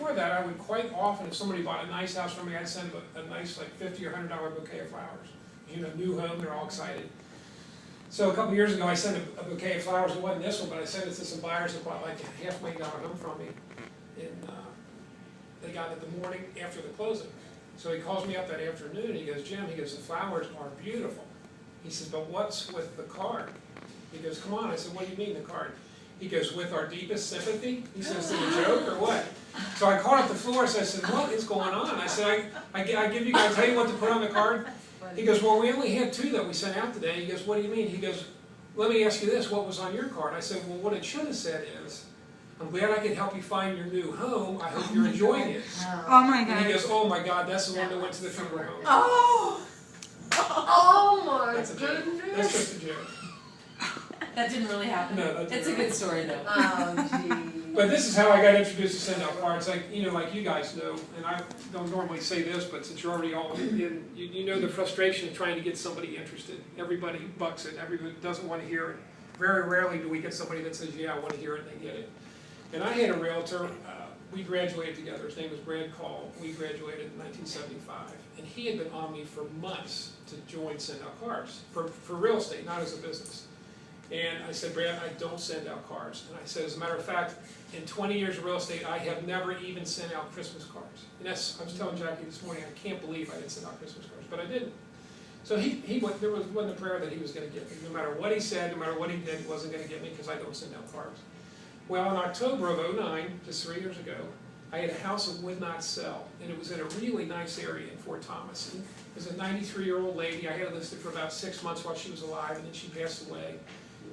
before that, I would quite often, if somebody bought a nice house from me, I'd send a nice like $50 or $100 bouquet of flowers. You know, new home, they're all excited. So a couple years ago, I sent a bouquet of flowers. It wasn't this one, but I sent it to some buyers that bought like a $500,000 home from me. And they got it the morning after the closing. So he calls me up that afternoon and he goes, Jim, he goes, the flowers are beautiful. He says, but what's with the card? He goes, come on. I said, what do you mean the card? He goes, with our deepest sympathy? He says, is it a joke or what? So I called up the florist. I said, what is going on? I said, I give you guys, tell you what to put on the card? He goes, well, we only had 2 that we sent out today. He goes, what do you mean? He goes, let me ask you this, what was on your card? I said, well, what it should have said is, I'm glad I could help you find your new home. I hope you're enjoying it. Oh my God. And he goes, oh my God, that's the one that went to the funeral home. Oh my That's a joke. That's just a joke. That didn't really happen. No, it's a good story though. Oh, gee. But this is how I got introduced to send out cards. Like, you know, like you guys know, and I don't normally say this, but since you're already all in, you know the frustration of trying to get somebody interested. Everybody bucks it. Everybody doesn't want to hear it. Very rarely do we get somebody that says, yeah, I want to hear it, and they get it. And I had a realtor, we graduated together. His name was Brad Call. We graduated in 1975. And he had been on me for months to join Send Out Cards for real estate, not as a business. And I said, Brad, I don't send out cards. And I said, as a matter of fact, in 20 years of real estate, I have never even sent out Christmas cards. And that's, I was telling Jackie this morning, I can't believe I didn't send out Christmas cards, but I didn't. So there wasn't a prayer that he was going to get me. No matter what he said, no matter what he did, he wasn't going to get me because I don't send out cards. Well, in October of '09, just 3 years ago, I had a house that would not sell. And it was in a really nice area in Fort Thomas. And it was a 93-year-old lady. I had it listed for about 6 months while she was alive, and then she passed away.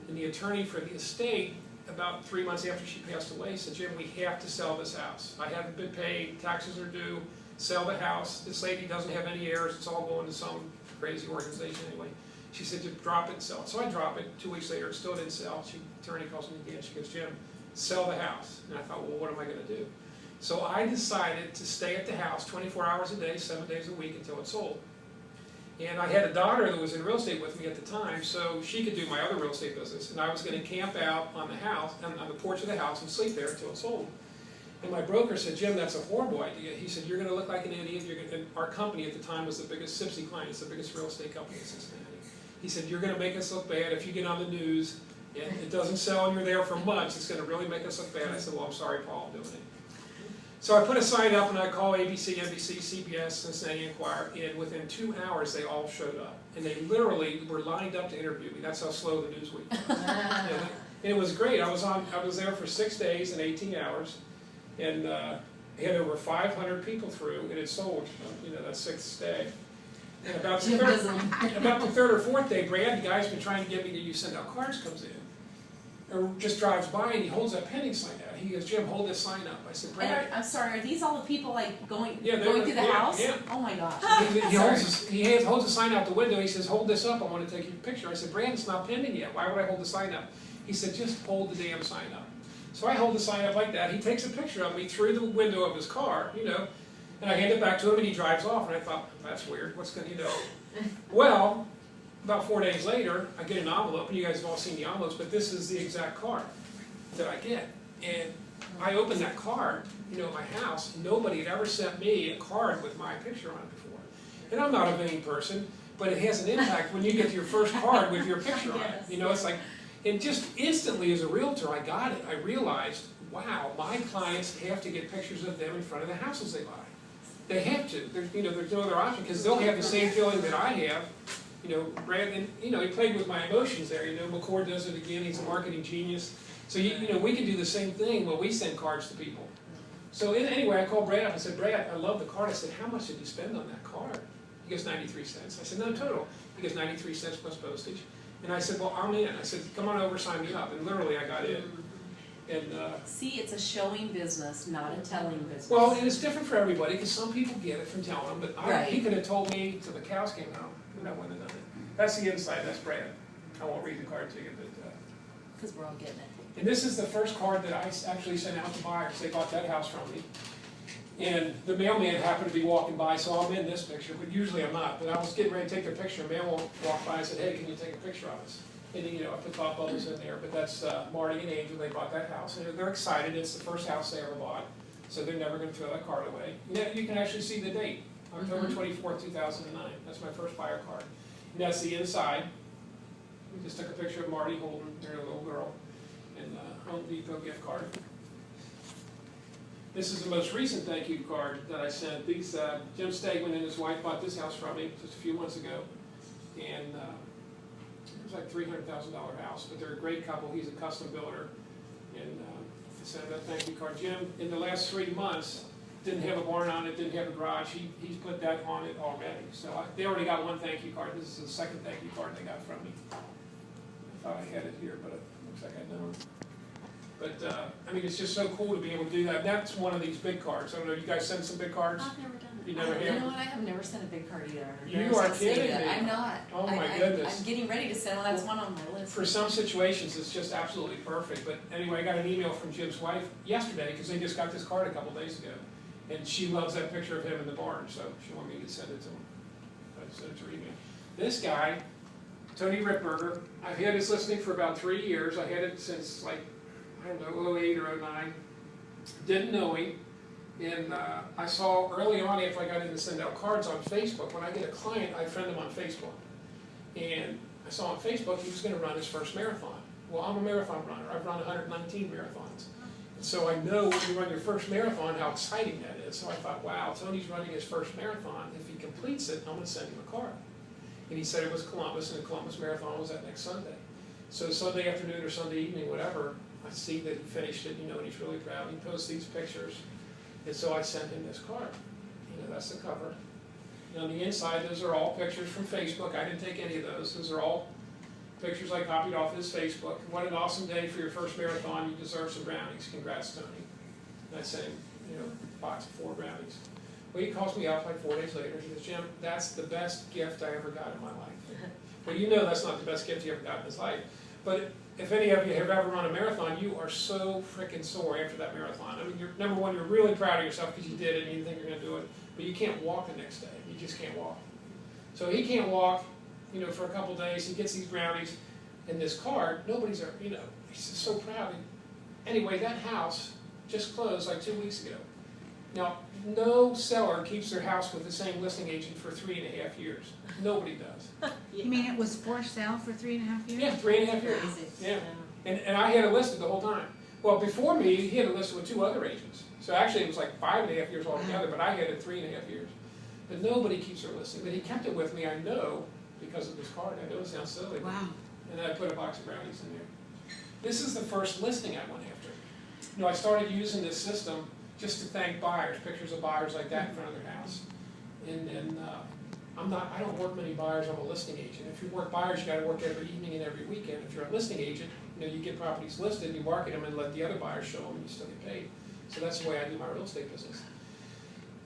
And the attorney for the estate, about 3 months after she passed away, said, Jim, we have to sell this house. I haven't been paid, taxes are due, sell the house. This lady doesn't have any heirs, it's all going to some crazy organization anyway. She said, just drop it and sell it. So I drop it. 2 weeks later, it still didn't sell. The attorney calls me again, she goes, Jim, sell the house. And I thought, well, what am I going to do? So I decided to stay at the house 24 hours a day, 7 days a week until it sold. And I had a daughter that was in real estate with me at the time, so she could do my other real estate business. And I was going to camp out on the house, on the porch of the house, and sleep there until it sold. And my broker said, Jim, that's a horrible idea. He said, you're going to look like an idiot. And our company at the time was the biggest, Sipsey Klein, it's the biggest real estate company in Cincinnati. He said, you're going to make us look bad if you get on the news and it doesn't sell and you're there for months. It's going to really make us look bad. I said, well, I'm sorry, Paul, I'm doing it. So I put a sign up and I called ABC, NBC, CBS, Cincinnati Enquirer, and within 2 hours they all showed up. And they literally were lined up to interview me. That's how slow the news week was. And it was great. I was there for 6 days and 18 hours, and had over 500 people through, and it sold, you know, that 6th day. And about the third or fourth day, Brad, the guy's been trying to get me to use Send Out Cards, comes in, or just drives by and he holds that pending sign out. He goes, Jim, hold this sign up. I said, Brad. I'm sorry, are these all the people like going through the yeah, house? Yeah. Oh my gosh. He holds the sign out the window. He says, hold this up. I want to take your picture. I said, Brad, it's not pending yet. Why would I hold the sign up? He said, just hold the damn sign up. So I hold the sign up like that. He takes a picture of me through the window of his car, you know, and I hand it back to him and he drives off. And I thought, that's weird. What's going to, you know? Well, about 4 days later, I get an envelope, and you guys have all seen the envelopes, but this is the exact card that I get. And I opened that card, you know, at my house. Nobody had ever sent me a card with my picture on it before. And I'm not a vain person, but it has an impact when you get your first card with your picture on it. You know, it's like, and just instantly as a realtor, I got it. I realized, wow, my clients have to get pictures of them in front of the houses they buy. They have to. There's, you know, there's no other option, because they'll have the same feeling that I have. You know, Brad, and you know, he played with my emotions there. You know, McCord does it again. He's a marketing genius. So you know, we can do the same thing when we send cards to people. So anyway, I called Brad up and said, Brad, I love the card. I said, how much did you spend on that card? He goes, 93 cents. I said, no, total. He goes, 93 cents plus postage. And I said, well, I'm in. I said, come on over, sign me up. And literally, I got in. And see, it's a showing business, not a telling business. well, and it's different for everybody, because some people get it from telling them. But Right. he could have told me till the cows came home, and I wouldn't have done it. That's the inside. That's Brad. I won't read the card to you, but. Because we're all getting it. And this is the first card that I actually sent out to buyers. They bought that house from me. And the mailman happened to be walking by, so I'm in this picture, but usually I'm not. But I was getting ready to take their picture, and man walked by and said, hey, can you take a picture of us? And you know, I put thought bubbles in there, but that's Marty and Angel. They bought that house, and they're excited. It's the first house they ever bought. so they're never going to throw that card away. Yeah, you can actually see the date, October 24th, 2009. That's my first buyer card. And that's the inside. We just took a picture of Marty holding her little girl, and Home Depot gift card. This is the most recent thank you card that I sent. These Jim Stegman and his wife bought this house from me just a few months ago, and it was like $300,000 house. But they're a great couple. He's a custom builder, and I sent that thank you card. Jim, in the last 3 months, didn't have a barn on it, didn't have a garage. He's put that on it already. So they already got one thank you card. This is the second thank you card they got from me. I thought I had it here, but it looks like I don't. But, I mean, it's just so cool to be able to do that. That's one of these big cards. I don't know, you guys send some big cards? I've never done it. You never have? You know what, I have never sent a big card either. You are kidding me. I'm not. Oh my goodness. I'm getting ready to send one, that's one on my list. For some situations, it's just absolutely perfect. But anyway, I got an email from Jim's wife yesterday, because they just got this card a couple days ago. And she loves that picture of him in the barn, so she wanted me to send it to him. I sent it to her email. This guy, Tony Ripberger, I've had his listing for about 3 years. I had it since like, I don't know, 08 or 09. Didn't know him. And I saw early on, after I got in to send out cards on Facebook, when I get a client, I friend him on Facebook. And I saw on Facebook he was going to run his first marathon. Well, I'm a marathon runner. I've run 119 marathons. And so I know when you run your first marathon how exciting that is. So I thought, wow, Tony's running his first marathon. If he completes it, I'm going to send him a card. And he said it was Columbus, and the Columbus Marathon was that next Sunday. So Sunday afternoon or Sunday evening, whatever, I see that he finished it, and he's really proud. He posts these pictures. And so I sent him this card. That's the cover. And on the inside, those are all pictures from Facebook. I didn't take any of those. Those are all pictures I copied off his Facebook. What an awesome day for your first marathon. You deserve some brownies. Congrats, Tony. And I sent him, a box of 4 brownies. Well, he calls me up like 4 days later. He goes, Jim, that's the best gift I ever got in my life. Well, that's not the best gift you ever got in his life. But if any of you have ever run a marathon, you are so freaking sore after that marathon. I mean, number one, you're really proud of yourself because you did it and you think you're going to do it, but you can't walk the next day. You just can't walk. So he can't walk, for a couple days. He gets these brownies and this card. Nobody's ever, he's just so proud. Anyway, that house just closed like 2 weeks ago. Now, no seller keeps their house with the same listing agent for 3.5 years. Nobody does. You mean it was for sale for 3.5 years? Yeah, 3.5 years. Yeah. And I had it listed the whole time. Well, before me, he had it listed with 2 other agents. So actually it was like 5.5 years altogether, but I had it 3.5 years. But nobody keeps their listing. But he kept it with me, I know, because of this card. I know it sounds silly. Wow. And then I put a box of brownies in there. This is the first listing I went after. I started using this system just to thank buyers, pictures of buyers like that in front of their house. And I don't work many buyers, I'm a listing agent. If you work buyers, you gotta work every evening and every weekend. If you're a listing agent, you get properties listed, you market them and let the other buyers show them and you still get paid. So that's the way I do my real estate business.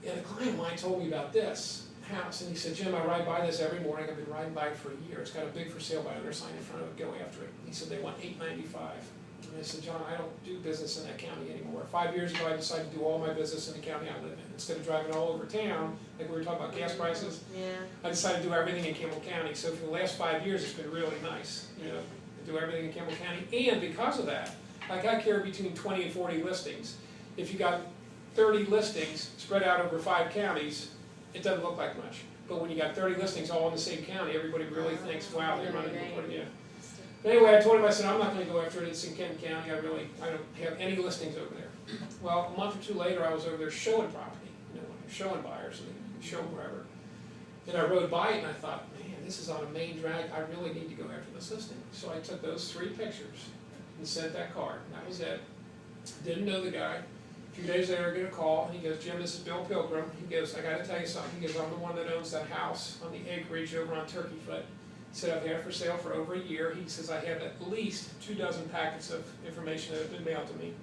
And a client of mine told me about this house, and he said, Jim, I ride by this every morning. I've been riding by it for a year. It's got a big for sale by owner sign in front of it, go after it. He said they want $895. And I said, John, I don't do business in that county anymore. 5 years ago, I decided to do all my business in the county I live in. Instead of driving all over town, like we were talking about gas prices, I decided to do everything in Campbell County. So for the last 5 years, it's been really nice, to do everything in Campbell County. And because of that, like I carry between 20 and 40 listings. If you got 30 listings spread out over 5 counties, it doesn't look like much. But when you got 30 listings all in the same county, everybody really thinks, wow, they're running McCord, yeah. But anyway, I told him, I said, I'm not going to go after it. It's in Kent County. I don't have any listings over there. Well, a month or 2 later, I was over there showing property, when you're showing buyers, and you show them wherever. And I rode by it, and I thought, man, this is on a main drag. I really need to go after this listing. So I took those 3 pictures and sent that card. And that was it. Didn't know the guy. A few days later, I get a call, and he goes, Jim, this is Bill Pilgrim. He goes, I got to tell you something. He goes, I'm the one that owns that house on the acreage over on Turkey Foot. He said, I've had it for sale for over a year. He says, I have at least 24 packets of information that have been mailed to me.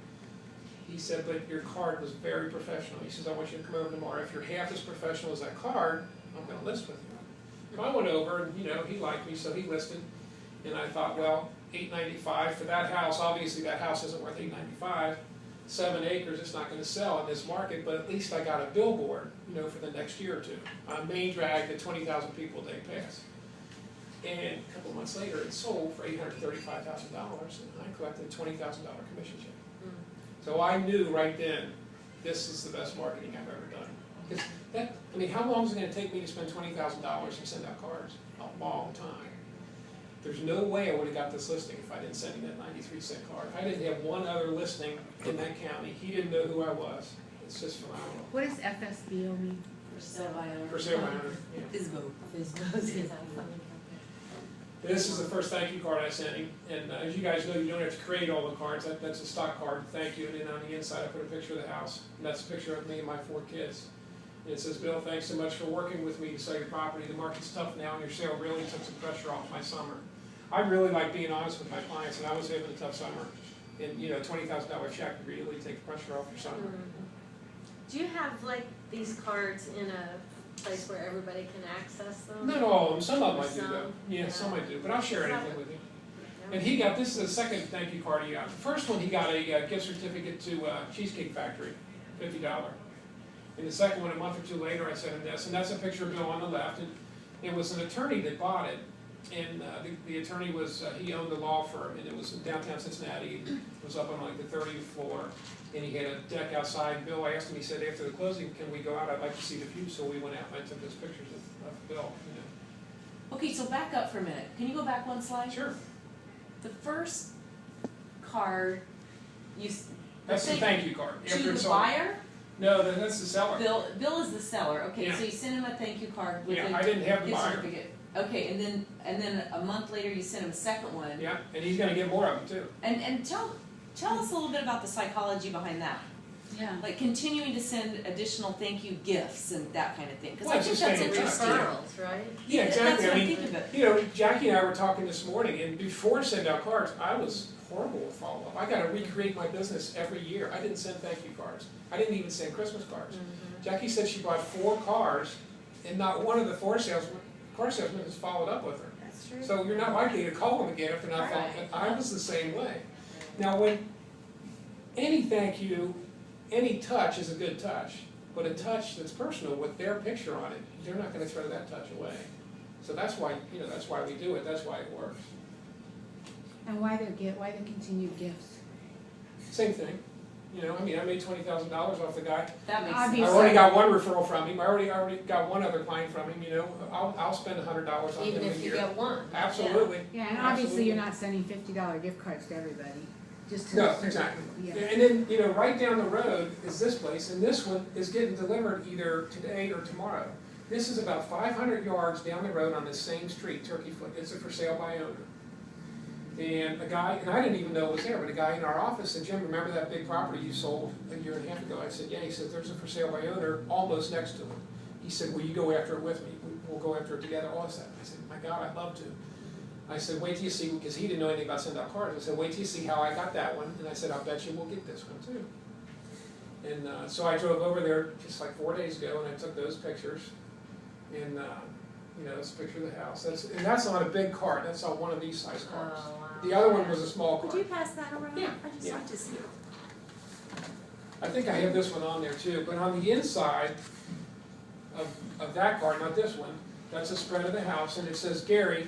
He said, but your card was very professional. He says, I want you to come over tomorrow. If you're half as professional as that card, I'm going to list with you. So I went over, and he liked me, so he listed. And I thought, well, $895 for that house. Obviously, that house isn't worth $895. 7 acres, it's not going to sell in this market, but at least I got a billboard, for the next year or two. On main drag that 20,000 people a day pass. And a couple of months later, it sold for $835,000, and I collected a $20,000 commission check. So I knew right then this is the best marketing I've ever done. Because that, I mean, how long is it gonna take me to spend $20,000 and send out cards? A long time. There's no way I would've got this listing if I didn't send him that 93-cent card. I didn't have one other listing in that county. He didn't know who I was. It's just phenomenal. What does FSBO mean? For sale by owner. For sale by owner, yeah. FSBO. This is the first thank you card I sent him, and as you guys know, you don't have to create all the cards. That's a stock card, thank you, and then on the inside I put a picture of the house. And that's a picture of me and my 4 kids. And it says, Bill, thanks so much for working with me to sell your property. The market's tough now, and your sale really took some pressure off my summer. I really like being honest with my clients, and I was having a tough summer. And $20,000 check really takes pressure off your summer. Do you have like these cards in a place where everybody can access them? Not all of them, some of them I do Some, though. Yeah, yeah. some I do, but I'll share anything with you. Yeah. And he got, this is the second thank you card he got. The first one, he got a gift certificate to Cheesecake Factory, $50. And the second one, a month or 2 later, I sent him this, and that's a picture of Bill on the left. And it was an attorney that bought it, and the attorney was, he owned a law firm, and it was in downtown Cincinnati. It was up on like the 30th floor, and he had a deck outside. Bill asked him, he said, after the closing, can we go out? I'd like to see the view. So we went out and I took those pictures of Bill, Okay, so back up for a minute. Can you go back one slide? Sure. The first card, That's the thank you card. to After the it's all- buyer? No, that's the seller. Bill is the seller. Okay, Yeah. so you send him a thank you card with Yeah, a I didn't have the gift buyer. certificate. Okay, and then a month later you send him a second one. Yeah, and he's gonna get more of them too. And tell us a little bit about the psychology behind that. Yeah. Like continuing to send additional thank you gifts and that kind of thing. Because Well, I it's think just that's saying, interesting. Referrals, right? Yeah, That's exactly. what I I'm mean, thinking of. Jackie and I were talking this morning, and before send out cards, I was horrible with follow-up. I gotta recreate my business every year. I didn't send thank you cards. I didn't even send Christmas cards. Jackie said she bought 4 cars, and not one of the car salesmen has followed up with her. That's true. So you're not likely to call them again if they're not following. Right. I was the same way. Now, when any thank you, any touch is a good touch, but a touch that's personal with their picture on it, they're not gonna throw that touch away. So that's why, that's why we do it, that's why it works. And why the continued gifts? Same thing, I made $20,000 off the guy. That makes I sense. Obviously. already got one referral from him, I already got one other client from him, I'll spend $100 on him a year. Even if you get one. Absolutely. Yeah, and obviously you're not sending $50 gift cards to everybody, just to. No, a certain- exactly. Yeah. And then, right down the road is this place, and this one is getting delivered either today or tomorrow. This is about 500 yards down the road on this same street, Turkey Foot. It's a for sale by owner. And a guy, and I didn't even know it was there, but a guy in our office said, Jim, remember that big property you sold a year and a half ago? I said, yeah. He said, there's a for sale by owner almost next to it. He said, will you go after it with me? We'll go after it together. All this. I said, my God, I'd love to. I said, wait till you see, because he didn't know anything about sending out cards. I said, wait till you see how I got that one. And I said, I'll bet you we'll get this one too. And so I drove over there just like 4 days ago, and I took those pictures. And it's a picture of the house. That's on a big card. That's on one of these size cards. Oh, wow. The other one was a small Would card. you pass that around? Yeah, I'd just yeah. like to see it. I think I have this one on there too, but on the inside of that card, not this one, that's a spread of the house, and it says, Gary,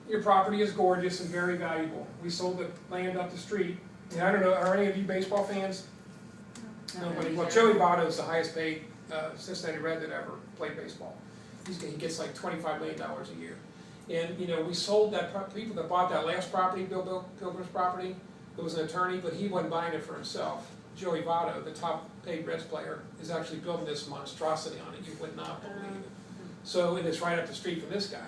your property is gorgeous and very valuable. We sold the land up the street. And I don't know, are any of you baseball fans? Nobody. Well, Joey Votto is the highest paid Cincinnati Red that ever played baseball. He gets like $25 million a year. And, we sold that, people that bought that last property, Bill Pilgrim's property, it was an attorney, but he wasn't buying it for himself. Joey Votto, the top paid Reds player, is actually building this monstrosity on it. You would not believe it. So, and it's right up the street from this guy.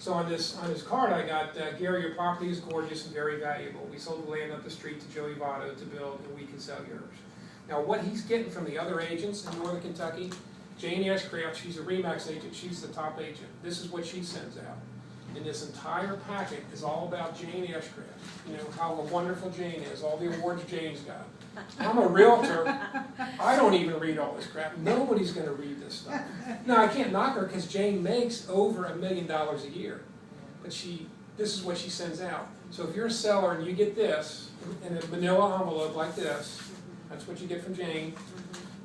So on his card I got, Gary, your property is gorgeous and very valuable. We sold the land up the street to Joey Votto to build, and we can sell yours. Now what he's getting from the other agents in Northern Kentucky, Jane Ashcraft, she's a RE/MAX agent, she's the top agent. This is what she sends out. And this entire packet is all about Jane Ashcraft. How wonderful Jane is, all the awards Jane's got. I'm a realtor, I don't even read all this crap. Nobody's gonna read this stuff. Now, I can't knock her because Jane makes over $1 million a year. But this is what she sends out. So if you're a seller and you get this in a manila envelope like this, that's what you get from Jane.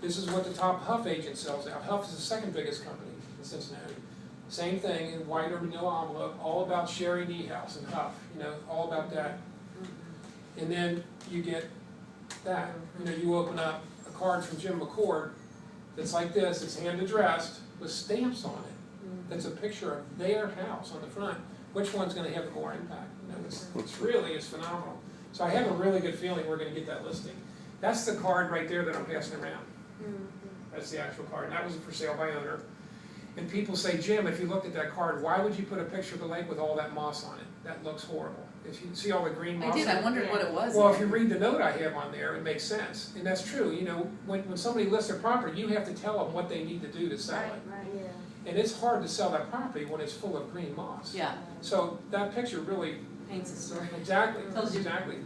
This is what the top Huff agent sells out. Huff is the second biggest company in Cincinnati. Same thing in white or manila envelope, all about Sherry Niehaus and Huff, all about that. And then you get that. You open up a card from Jim McCord that's like this, it's hand addressed with stamps on it. That's a picture of their house on the front. Which one's gonna have more impact? You know, it's really, it's phenomenal. So I have a really good feeling we're gonna get that listing. That's the card right there that I'm passing around. That's the actual card. And that was for sale by owner. And people say, Jim, if you look at that card, why would you put a picture of the lake with all that moss on it? That looks horrible. If you see all the green moss. I did, I wondered what it was. Well, if you read the note I have on there, it makes sense. And that's true. You know, when somebody lists their property, you have to tell them what they need to do to sell it. Right, yeah. And it's hard to sell that property when it's full of green moss. Yeah, So that picture really, paints a story. exactly, Tells you. exactly.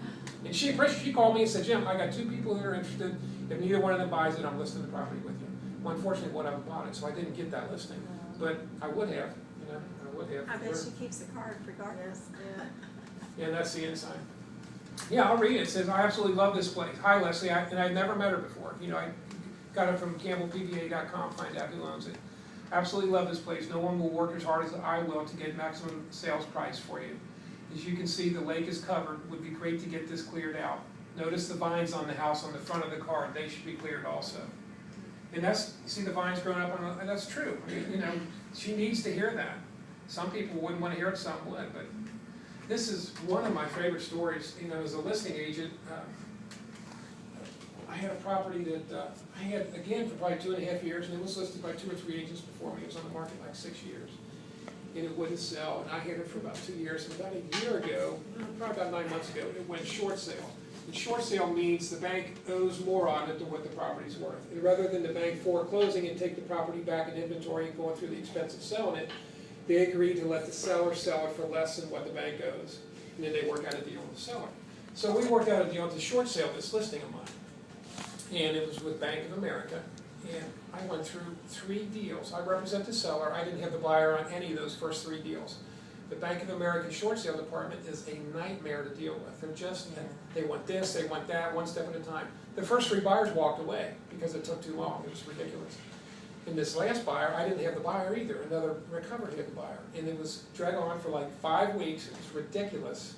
And she called me and said, Jim, I got 2 people that are interested. If neither one of them buys it, I'm listing the property with you. Well, unfortunately, one of them bought it, so I didn't get that listing. But I would have, you know, I would have. I bet she keeps the card regardless. Yeah. Yeah, that's the inside. Yeah, I'll read it. It says, I absolutely love this place. Hi, Leslie, and I've never met her before. You know, I got it from CampbellPBA.com, find out who owns it. Absolutely love this place. No one will work as hard as I will to get maximum sales price for you. As you can see, the lake is covered. Would be great to get this cleared out. Notice the vines on the house on the front of the card. They should be cleared also. And that's, you see the vines growing up on, and that's true. I mean, you know, she needs to hear that. Some people wouldn't want to hear it, some would, but this is one of my favorite stories. You know, as a listing agent, I had a property that I had, again, for probably 2.5 years, and it was listed by 2 or 3 agents before me. It was on the market like 6 years. And it wouldn't sell, and I had it for about 2 years. And about a year ago, probably about 9 months ago, it went short sale. And short sale means the bank owes more on it than what the property's worth. And rather than the bank foreclosing and take the property back in inventory and going through the expense of selling it, they agreed to let the seller sell it for less than what the bank owes. And then they work out a deal with the seller. So we worked out a deal with the short sale, this listing of mine. And it was with Bank of America. And I went through 3 deals. I represent the seller. I didn't have the buyer on any of those first 3 deals. The Bank of America short sale department is a nightmare to deal with. They're just, they want this, they want that, one step at a time. The first 3 buyers walked away because it took too long. It was ridiculous. And this last buyer, I didn't have the buyer either. Another recovered had the buyer. And it was dragged on for like 5 weeks. It was ridiculous.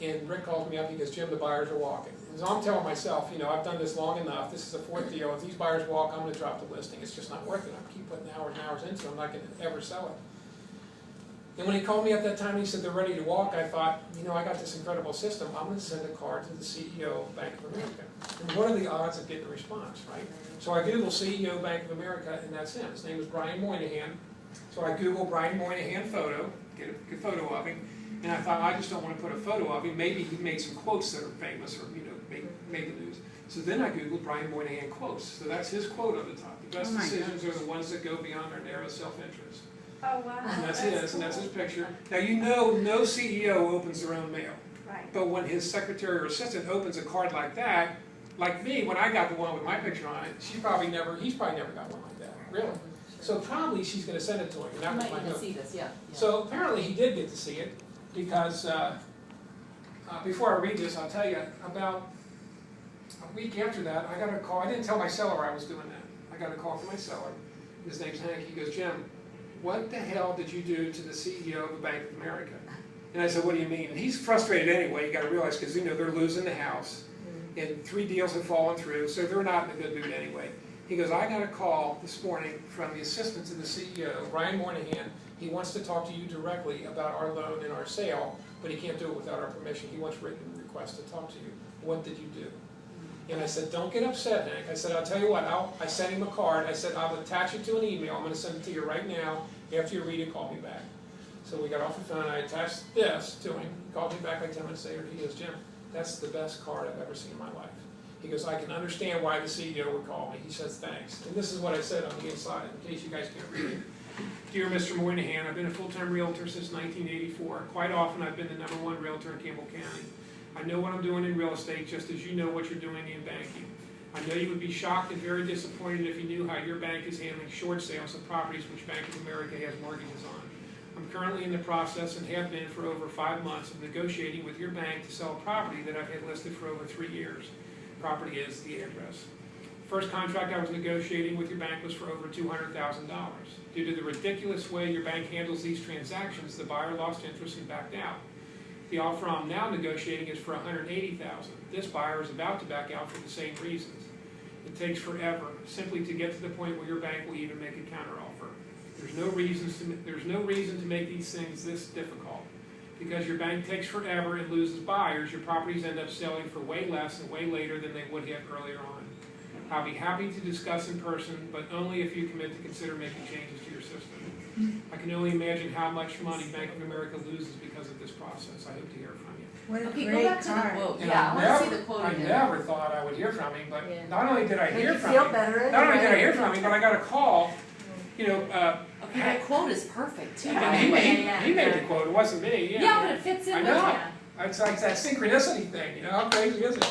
And Rick calls me up, he goes, Jim, the buyers are walking. And so I'm telling myself, you know, I've done this long enough. This is the 4th deal. If these buyers walk, I'm going to drop the listing. It's just not worth it. I keep putting hours and hours into it. I'm not going to ever sell it. And when he called me up that time, he said they're ready to walk. I thought, you know, I got this incredible system. I'm going to send a card to the CEO of Bank of America. And what are the odds of getting a response, right? So I Google CEO Bank of America, and that's him. His name is Brian Moynihan. So I Google Brian Moynihan photo, get a photo of him. And I thought, I just don't want to put a photo of him. Maybe he made some quotes that are famous or, you know, made the news. So then I Googled Brian Moynihan quotes. So that's his quote on the top. The best decisions are the ones that go beyond their narrow self-interest. Oh, wow. And that's his, and that's his picture. Now, you know, no CEO opens their own mail. Right. But when his secretary or assistant opens a card like that, like me, when I got the one with my picture on it, he's probably never got one like that, really. So probably she's going to send it to him. And that You was might my even note. see this, yeah. So apparently he did get to see it, because before I read this, I'll tell you, about a week after that, I got a call. I didn't tell my seller I was doing that. I got a call from my seller. His name's Hank. He goes, Jim, what the hell did you do to the CEO of the Bank of America? And I said, what do you mean? And he's frustrated anyway, you gotta realize, because you know, they're losing the house, and 3 deals have fallen through, so they're not in a good mood anyway. He goes, I got a call this morning from the assistant to the CEO, Brian Moynihan. He wants to talk to you directly about our loan and our sale, but he can't do it without our permission. He wants written request to talk to you. What did you do? And I said, don't get upset, Hank. I said, I'll tell you what, I sent him a card. I said, I'll attach it to an email. I'm going to send it to you right now. After you read it, call me back. So we got off the phone. I attached this to him. He called me back like 10 minutes later. He goes, Jim, that's the best card I've ever seen in my life. He goes, I can understand why the CEO would call me. He says, thanks. And this is what I said on the inside, in case you guys can't read it. Dear Mr. Moynihan, I've been a full-time realtor since 1984. Quite often, I've been the #1 realtor in Campbell County. I know what I'm doing in real estate, just as you know what you're doing in banking. I know you would be shocked and very disappointed if you knew how your bank is handling short sales of properties which Bank of America has mortgages on. I'm currently in the process, and have been for over 5 months, of negotiating with your bank to sell a property that I've had listed for over 3 years. Property is the address. First contract I was negotiating with your bank was for over $200,000. Due to the ridiculous way your bank handles these transactions, the buyer lost interest and backed out. The offer I'm now negotiating is for $180,000. This buyer is about to back out for the same reasons. It takes forever, simply to get to the point where your bank will even make a counteroffer. There's no reason to make these things this difficult. Because your bank takes forever and loses buyers, your properties end up selling for way less and way later than they would have earlier on. I'll be happy to discuss in person, but only if you commit to consider making changes to your system. I can only imagine how much money Bank of America loses because of this process. I hope to hear from you. What a Okay, go great back to the card. quote, And yeah, I wanna see the quote I again. never thought I would hear from him, but Yeah. not only did I Make hear you from feel him, better not only did I anyway. hear from him, but I got a call, Okay, that quote is perfect too, by and the he way. made the quote, it wasn't me, yeah. Yeah, but it fits in I with know. it. It's like that synchronicity thing, how crazy is it?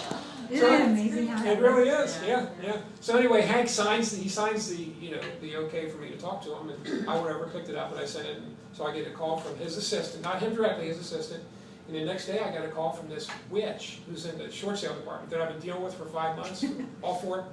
Isn't it amazing how It that really works? is, yeah. So anyway, Hank signs the, the okay for me to talk to him, and I whatever picked it up, and I sent it, and so I get a call from his assistant, not him directly, his assistant, and the next day I got a call from this witch who's in the short sale department that I've been dealing with for 5 months, all for it,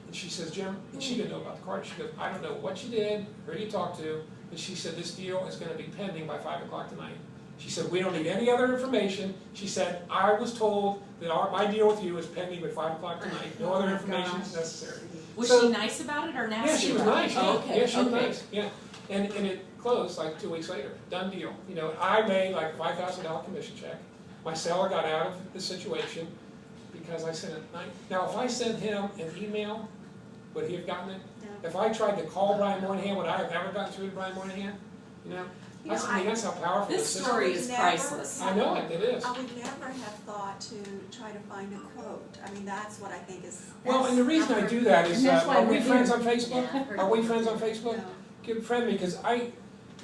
and she says, Jim, and she didn't know about the card, she goes, I don't know what you did, who you talked to, but she said, this deal is gonna be pending by 5 o'clock tonight. She said, we don't need any other information. She said, I was told that my deal with you is pending at 5 o'clock tonight. No other Oh my information is gosh. necessary. Was So- she nice about it or nasty? Yeah, she was about it? nice, Oh, yeah. okay, Yeah, she was okay. nice, yeah. And it closed like 2 weeks later, done deal. I made like a $5,000 commission check. My seller got out of the situation because I sent it. Now, if I sent him an email, would he have gotten it? No. If I tried to call Brian Moynihan, would I have ever gotten through to Brian Moynihan? That's how powerful This this is. story is Never- priceless. I know it is. I would never have thought to try to find a quote. I mean, that's what I think is. Well, and the reason I do that is, And that's why are we we're friends here. on Facebook? Yeah. Are we friends on Facebook? No. Friend me, because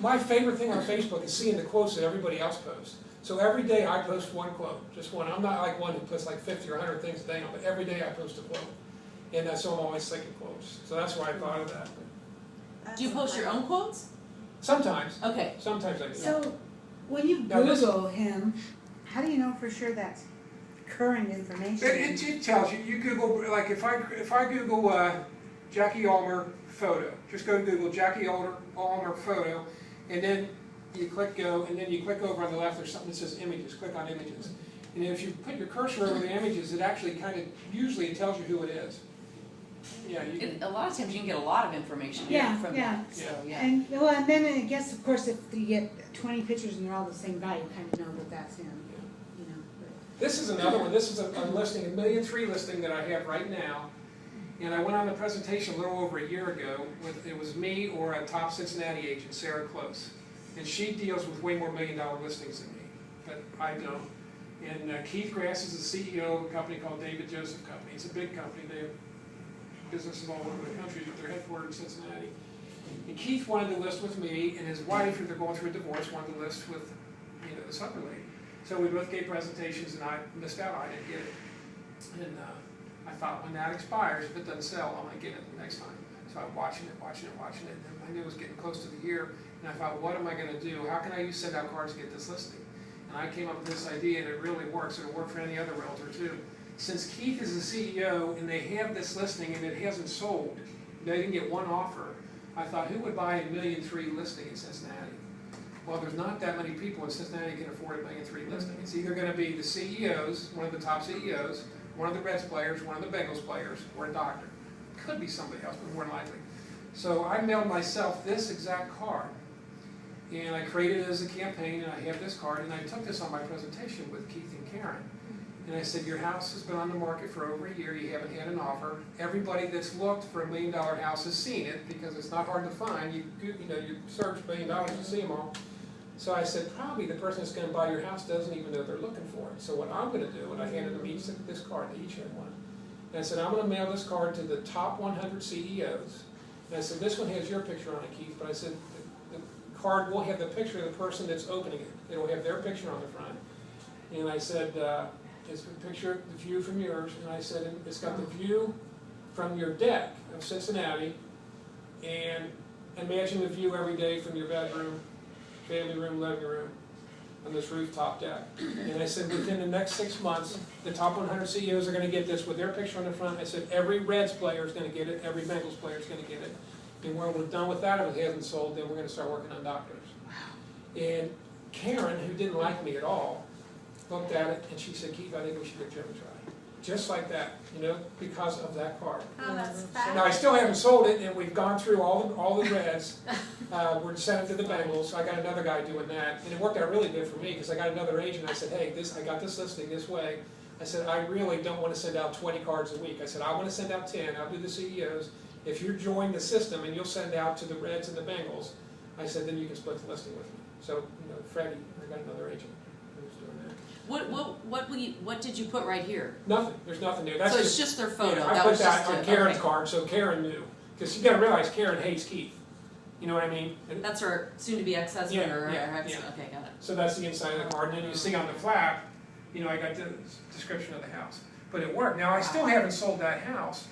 my favorite thing on Facebook is seeing the quotes that everybody else posts. So every day I post one quote, just one. I'm not like one who puts like 50 or 100 things a day on, but every day I post a quote. And so I'm always thinking quotes. So that's why I thought of that. That's Do you post your own quotes? Sometimes I do. So, when you Now this- Google him, how do you know for sure that's current information? It tells you. You Google, like if I Google Jackie Ulmer photo, just go to Google Jackie Ulmer photo, and then you click go, and then you click over on the left. There's something that says images. Click on images, and if you put your cursor over the images, it actually usually it tells you who it is. Yeah, you can. A lot of times you can get a lot of information Yeah, from yeah. that, so, yeah. And then I guess, of course, if you get 20 pictures and they're all the same guy, you kind of know that that's him, you know. This is another one. This is a listing, $1.3 million listing that I have right now. And I went on the presentation a little over a year ago. It was me or a top Cincinnati agent, Sarah Close. And she deals with way more $1 million listings than me, but I don't. And Keith Grass is the CEO of a company called David Joseph Company. It's a big company. They have businesses all over the country, but they're headquartered in Cincinnati. And Keith wanted to list with me, and his wife, who they're going through a divorce, wanted to list with this other lady. So we both gave presentations, and I missed out. I didn't get it. And I thought, when that expires, if it doesn't sell, I'm going to get it next time. So I'm watching it, and I knew it was getting close to the year, and I thought, what am I going to do? How can I use send out cards to get this listing? And I came up with this idea, and it really works. It'll work for any other realtor, too. Since Keith is the CEO, and they have this listing, and it hasn't sold, they didn't get one offer, I thought, who would buy a $1.3 million listing in Cincinnati? Well, there's not that many people in Cincinnati who can afford a $1.3 million listing. It's either going to be the CEOs, one of the top CEOs, one of the Reds players, one of the Bengals players, or a doctor. Could be somebody else, but more than likely. So I mailed myself this exact card, and I created it as a campaign, and I have this card, and I took this on my presentation with Keith and Karen. And I said, your house has been on the market for over a year, you haven't had an offer. Everybody that's looked for $1 million house has seen it, because it's not hard to find. You search $1 million, you see them all. So I said, probably the person that's going to buy your house doesn't even know they're looking for it. So what I'm going to do, and I handed them each this card, they each had one. And I said, I'm going to mail this card to the top 100 CEOs. And I said, this one has your picture on it, Keith, but I said, the card will have the picture of the person that's opening it. It'll have their picture on the front. And I said, it's a picture of the view from yours, and I said, it's got the view from your deck of Cincinnati, and imagine the view every day from your bedroom, family room, living room, on this rooftop deck. And I said, within the next 6 months, the top 100 CEOs are going to get this with their picture on the front. I said, every Reds player is going to get it, every Bengals player is going to get it. And when we're done with that, if it hasn't sold, then we're going to start working on doctors. And Karen, who didn't like me at all, looked at it, and she said, Keith, I think we should give Jim a try. just like that, you know, because of that card. Oh, that's Now, fabulous. I still haven't sold it, and we've gone through all the reds. We're sent it to the Bengals, so I got another guy doing that, and it worked out really good for me, because I got another agent, I said, hey, I got this listing this way. I said, I really don't want to send out 20 cards a week. I said, I want to send out 10, I'll do the CEOs. If you join the system and you'll send out to the Reds and the Bengals, I said, then you can split the listing with me. So, you know, Freddie, I got another agent who's doing that. What did you put right here? Nothing, there's nothing there. That's So it's just their photo, Yeah, I that put was that just on it, Karen's okay. card, so Karen knew. Because you gotta realize Karen hates Keith. You know what I mean? And That's her soon-to-be ex-husband Yeah, or yeah, ex, yeah. okay, got it. so that's the inside of the card. And then you see on the flap, you know, I got the description of the house. But it worked. Now, I still haven't sold that house,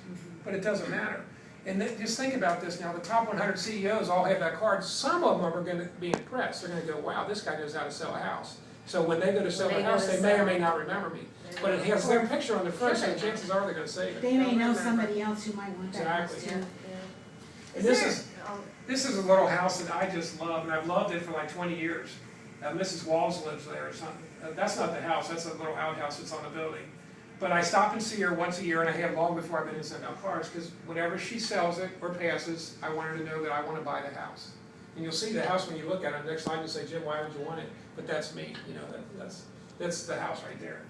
but it doesn't matter. And just think about this now, the top 100 CEOs all have that card. Some of them are gonna be impressed. They're gonna go, wow, this guy knows how to sell a house. So when they go to sell When a they go house, to they may or sell may it. not remember me. But it has their picture on the front, so chances are they're gonna save it. They may know somebody else who might want that house Exactly. too. And this is a little house that I just love, and I've loved it for like 20 years. Mrs. Walls lives there or something. That's not the house, that's a little outhouse that's on the building. But I stop and see her once a year, and I have long before I've been in send out cards, because whenever she sells it or passes, I want her to know that I want to buy the house. And you'll see the house when you look at it. Next time you say, Jim, why would you want it? But that's me, you know, that's the house right there.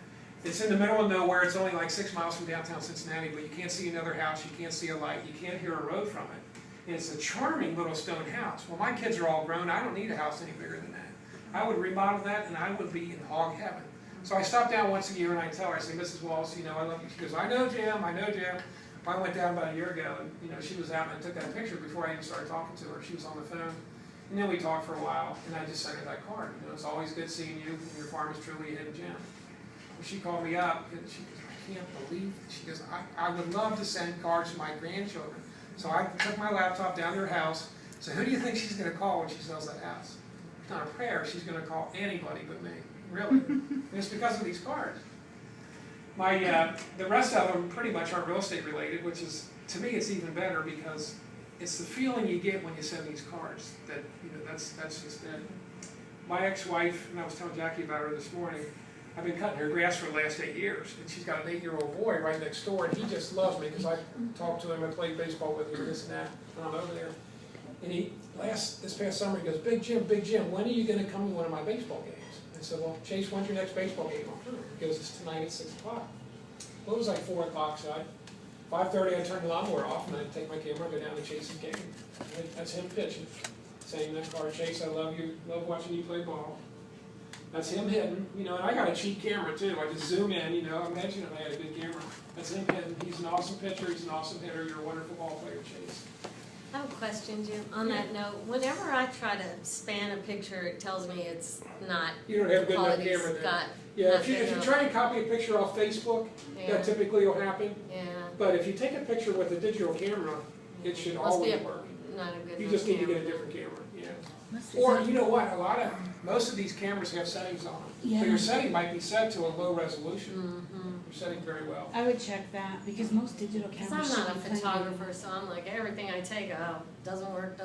It's in the middle of nowhere. It's only like 6 miles from downtown Cincinnati, but you can't see another house. You can't see a light. You can't hear a road from it. And it's a charming little stone house. Well, my kids are all grown. I don't need a house any bigger than that. I would remodel that, and I would be in hog heaven. So I stop down once a year, and I tell her, I say, Mrs. Walls, you know, I love you. She goes, I know, Jim, I know, Jim. I went down about a year ago, and, you know, she was out, and I took that picture before I even started talking to her. She was on the phone. And then we talked for a while, and I just sent her that card. You know, it's always good seeing you, and your farm is truly a hidden gem. And she called me up, and she goes, I can't believe it. She goes, I would love to send cards to my grandchildren. So I took my laptop down to her house. So who do you think she's going to call when she sells that house? It's not a prayer. She's going to call anybody but me. Really. And it's because of these cards. The rest of them pretty much aren't real estate related, which is, to me, it's even better because it's the feeling you get when you send these cards that, you know, that's just it. My ex-wife, and I was telling Jackie about her this morning, I've been cutting her grass for the last 8 years, and she's got an 8-year-old boy right next door, and he just loves me because I talk to him, I play baseball with him, this and that, when I'm over there. And this past summer, he goes, Big Jim, when are you going to come to one of my baseball games? I said, well, Chase, when's your next baseball game? He goes, it's tonight at 6 o'clock. Well, it was like 4 o'clock, so 5:30 I turned the lawnmower off, and I take my camera, go down to Chase's game. That's him pitching, saying that card, Chase, I love you, love watching you play ball. That's him hitting, you know, and I got a cheap camera too. I just zoom in, you know, imagine if I had a good camera. That's him hitting. He's an awesome pitcher, he's an awesome hitter, you're a wonderful ball player, Chase. I have a question, Jim, on that note. Whenever I try to span a picture, it tells me it's not, You don't have a good enough quality's camera there. got, Yeah, not if you good enough. try and copy a picture off Facebook, Yeah. that typically will happen. Yeah. But if you take a picture with a digital camera, it should Must be always a- work. Not a good You enough just need to get a camera. different camera, yeah. Must- Or, you know what, most of these cameras have settings on them. Yeah. So your setting might be set to a low resolution. Mm-hmm. You're setting very well. I would check that, because most digital Because cameras I'm should not a be plenty. photographer, so I'm like, everything I take, doesn't work.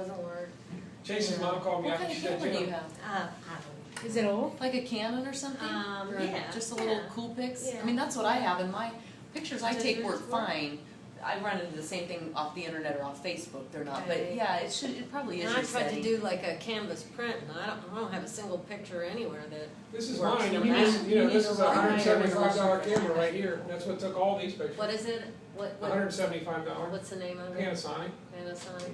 Chase's mom called me What up kind and of she said, camera do you Jim, have? I don't Is it old? Like a Canon or something? Or yeah, just a little yeah. cool pics? Yeah. I mean, that's what I have in my pictures I Does take yours work work? fine. I run into the same thing off the internet or off Facebook, they're not, but Okay. yeah, it probably is And your I tried to setting. do like a canvas print, and I don't have a single picture anywhere that. this is Works mine, I for mean, me. this You need is to a run $175 camera right here. That's what took all these pictures. What is it? What? $175. What's the name of it? Panasonic. Panasonic.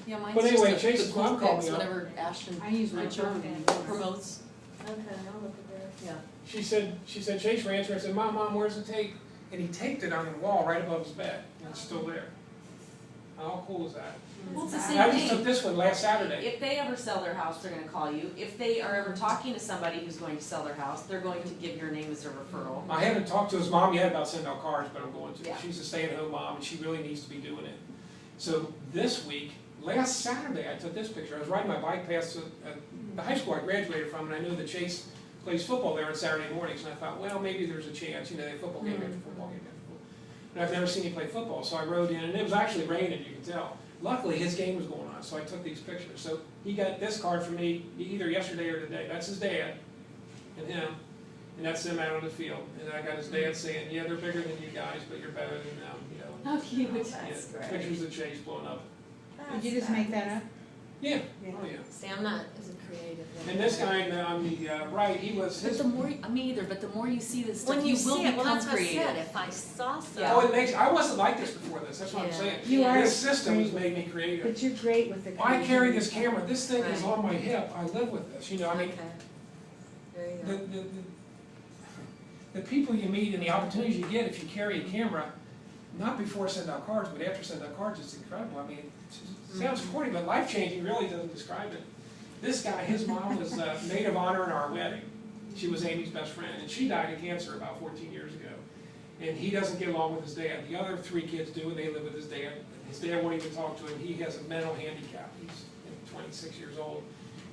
Yeah, mine's But anyway, just the Chase's cool mom called pics, me up. whatever Ashton I use my Richard phone. promotes. Okay, I'll look at that. Yeah. She said Chase ran to her and said, Mom, where's the tape? And he taped it on the wall right above his bed, and it's still there. How cool is that? Well, it's the And same I just took thing. this one last Saturday. If they ever sell their house, they're gonna call you. If they are ever talking to somebody who's going to sell their house, they're going to give your name as a referral. I haven't talked to his mom yet about sending out cards, but I'm going to. Yeah. She's a stay-at-home mom, and she really needs to be doing it. So this week, last Saturday, I took this picture. I was riding my bike past the high school I graduated from, and I knew that Chase plays football there on Saturday mornings, and I thought, well, maybe there's a chance, you know, they have football game after football game after football. And I've never seen him play football, so I rode in, and it was actually raining, you can tell. Luckily, his game was going on, so I took these pictures. So he got this card from me either yesterday or today. That's his dad and him. And that's them out on the field. And I got his dad saying, yeah, they're bigger than you guys, but you're better than them, you know. How cute. That's Yeah, great. pictures of Chase blowing up. Did you just make that up? Yeah, Yeah. oh yeah. See, I'm not as creative. And this guy on the right, he was But his. the more, me either, but the more you see this stuff, When you you will see it, well, become that's what I said, creative. if I saw something. Yeah. Oh, it makes. I wasn't like this before this. That's what I'm Yeah. saying. You are This system has great. made me creative. But you're great with the. I carry this creativity. camera. This thing is Right. on my hip. I live with this. You know, I mean, Okay. There you the, go. the people you meet and the opportunities you get if you carry a camera, not before send out cards, but after send out cards, it's incredible. I mean, it sounds corny, but life changing really doesn't describe it. This guy, his mom was maid of honor in our wedding. She was Amy's best friend, and she died of cancer about 14 years ago. And he doesn't get along with his dad. The other 3 kids do, and they live with his dad. His dad won't even talk to him. He has a mental handicap. He's 26 years old,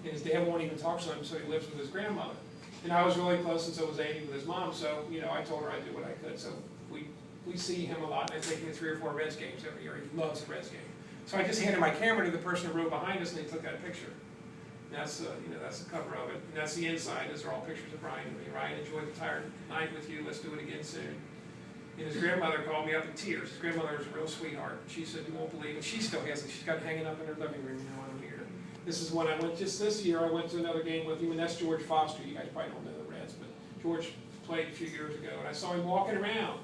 and his dad won't even talk to him, so he lives with his grandmother. And I was really close, and so was Amy with his mom. So you know, I told her I'd do what I could. So we see him a lot, and I take him to 3 or 4 Reds games every year. He loves the Reds game. So I just handed my camera to the person who rode behind us, and they took that picture. And that's you know, that's the cover of it, and that's the inside. Those are all pictures of Ryan. I mean, Ryan enjoyed the entire night with you. Let's do it again soon. And his grandmother called me up in tears. His grandmother was a real sweetheart. She said, you won't believe it. She still has it. She's got it hanging up in her living room, you know, when I'm here. This is when I went, just this year, I went to another game with him, and that's George Foster. You guys probably don't know the Reds, but George played a few years ago, and I saw him walking around.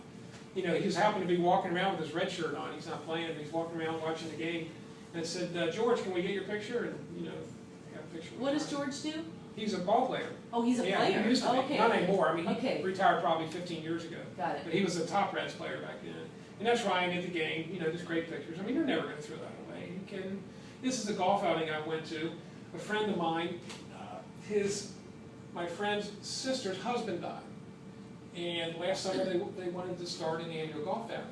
You know, he just happened to be walking around with his red shirt on. He's not playing, but he's walking around watching the game. And I said, George, can we get your picture? And, you know, I got a picture. What does George do? He's a ball player. Oh, he's a Yeah, player? he used to be. Oh, okay. Not anymore. I mean, he Okay. retired probably 15 years ago. Got it. But he was a top Reds player back then. And that's Ryan at the game, you know, just great pictures. I mean, you're never going to throw that away. You can. This is a golf outing I went to. A friend of mine, my friend's sister's husband died. And last summer they wanted to start an annual golf outing.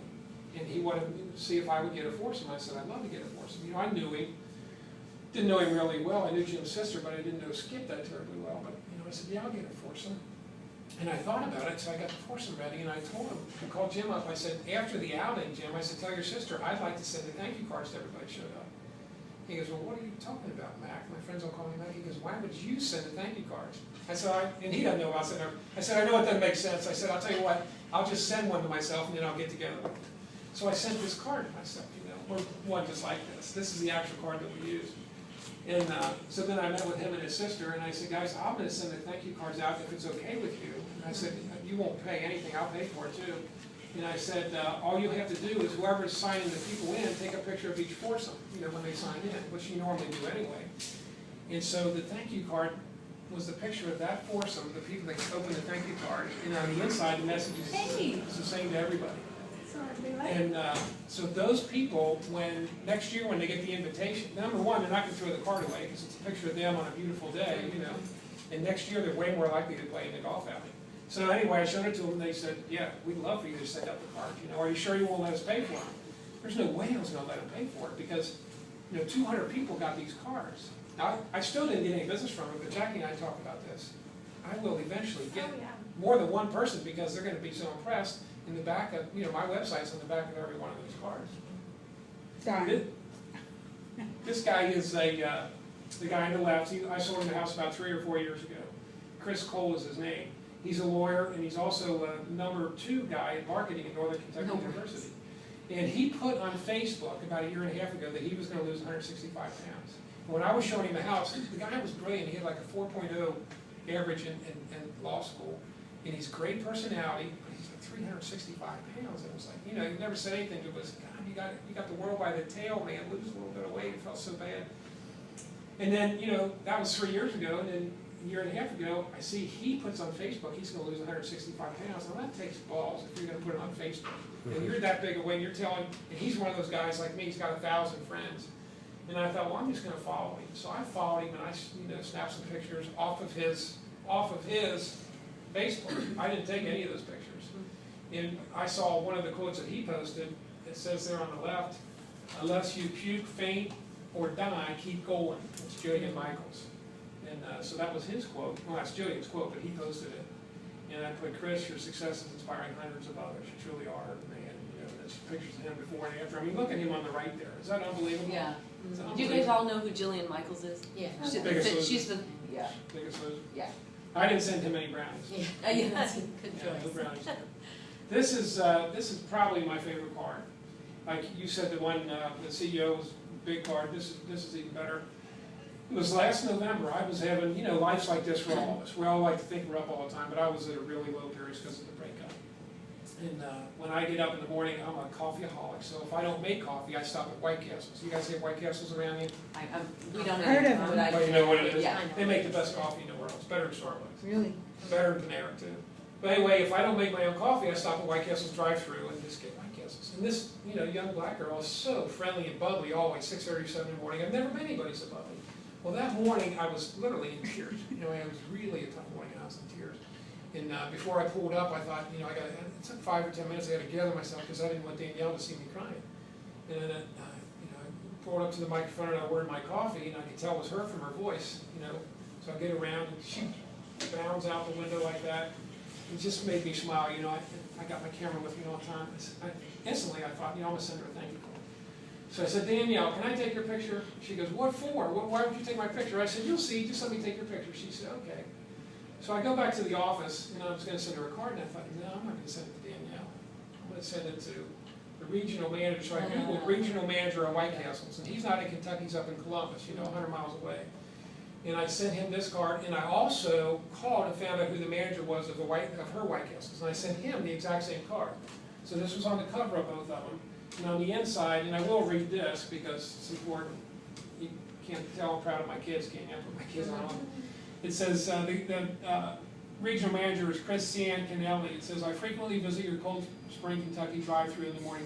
And he wanted to see if I would get a foursome. I said, I'd love to get a foursome. You know, I knew him. Didn't know him really well. I knew Jim's sister, but I didn't know Skip that terribly well. But, you know, I said, yeah, I'll get a foursome. And I thought about it, so I got the foursome ready, and I told him, I called Jim up, I said, after the outing, Jim, I said, tell your sister, I'd like to send the thank you cards to everybody who showed up. He goes, well, what are you talking about, Mac? My friends don't call me Mac. He goes, why would you send the thank you cards? I said, and he doesn't know about sending them. I said, I know it doesn't make sense. I said, I'll tell you what, I'll just send one to myself, and then I'll get together with you. So I sent this card to myself, you know, or one just like this. This is the actual card that we use. And so then I met with him and his sister, and I said, guys, I'm going to send the thank you cards out if it's okay with you. And I said, you won't pay anything, I'll pay for it too. And I said, all you have to do is whoever's signing the people in, take a picture of each foursome, you know, when they sign in, which you normally do anyway. And so the thank you card was the picture of that foursome, the people that open the thank you card, and on the inside, the message is the same to everybody. And so those people, next year when they get the invitation, number one, they're not going to throw the card away because it's a picture of them on a beautiful day, you know. And next year they're way more likely to play in the golf outing. So anyway, I showed it to them, and they said, yeah, we'd love for you to send out the card. You know, are you sure you won't let us pay for them? There's no way I was going to let them pay for it because, you know, 200 people got these cards. Now, I still didn't get any business from it, but Jackie and I talked about this. I will eventually get more than one person because they're going to be so impressed. In the back of, you know, my website's on the back of every one of those cards. Darn. This guy is the guy on the left. I sold him the house about 3 or 4 years ago. Chris Cole is his name. He's a lawyer, and he's also a #2 guy in marketing at Northern Kentucky University. And he put on Facebook about 1.5 years ago that he was going to lose 165 pounds. And when I was showing him the house, the guy was brilliant. He had like a 4.0 average in law school, and he's great personality. 365 pounds. It was like, you know, he never said anything. It was, God, you got the world by the tail, man. Lose a little bit of weight. It felt so bad. And then, you know, that was 3 years ago. And then 1.5 years ago, I see he puts on Facebook, he's going to lose 165 pounds. Now that takes balls if you're going to put it on Facebook. And you're that big a weight, you're telling, and he's one of those guys like me, he's got 1,000 friends. And I thought, well, I'm just going to follow him. So I followed him, and I, you know, snapped some pictures off of his Facebook. I didn't take any of those pictures. And I saw one of the quotes that he posted. It says there on the left, unless you puke, faint, or die, keep going. It's Jillian Michaels. And so that was his quote. Well, that's Jillian's quote, but he posted it. And I put, Chris, your success is inspiring hundreds of others. You truly are, man. You know, there's pictures of him before and after. I mean, look at him on the right there. Is that unbelievable? Yeah. It's Do you guys all know who Jillian Michaels is? Yeah. She's Biggest loser. she's the, yeah. Biggest loser. Yeah. I didn't send him any brownies. Yeah, that's a good Yeah, no choice. brownies. This is probably my favorite card. Like you said, the one, the CEO was a big card. This is even better. It was last November. I was having, you know, life's like this for all of us. We all like to think we're up all the time, but I was at a really low period because of the breakup. And when I get up in the morning, I'm a coffeeaholic. So if I don't make coffee, I stop at White Castles. You guys have White Castles around you? We don't Heard know, of but them. I. Oh, you know what it is? Yeah. They make the best coffee in the world. It's better than Starbucks. Really? Better than Panera too. But anyway, if I don't make my own coffee, I stop at White Castle's drive-through and just get White Castles. And this, you know, young black girl is so friendly and bubbly always, 6:30, 7 in the morning. I've never met anybody so bubbly. Well, that morning I was literally in tears. You know, it was really a tough morning. I was in tears. And before I pulled up, I thought, you know, it took 5 or 10 minutes. I had to gather myself because I didn't want Danielle to see me crying. And then, you know, I pulled up to the microphone and I ordered my coffee, and I could tell it was her from her voice. You know, so I get around and she bounds out the window like that. It just made me smile. You know, I got my camera with me all the time. Instantly, I thought, you know, I'm gonna send her a thank you call. So I said, Danielle, can I take your picture? She goes, what for? Why would you take my picture? I said, you'll see, just let me take your picture. She said, okay. So I go back to the office, and I was going to send her a card, and I thought, no, I'm not going to send it to Danielle. I'm going to send it to the regional manager. So I Googled regional manager at White Castles, and he's not in Kentucky, he's up in Columbus, you know, 100 miles away. And I sent him this card, and I also called and found out who the manager was of her White Castles, and I sent him the exact same card. So this was on the cover of both of them. And on the inside, and I will read this because it's important. You can't tell I'm proud of my kids, can you? I put my kids on. It says, the regional manager is Chris Cian Canelli. It says, I frequently visit your Cold Spring, Kentucky drive-thru in the morning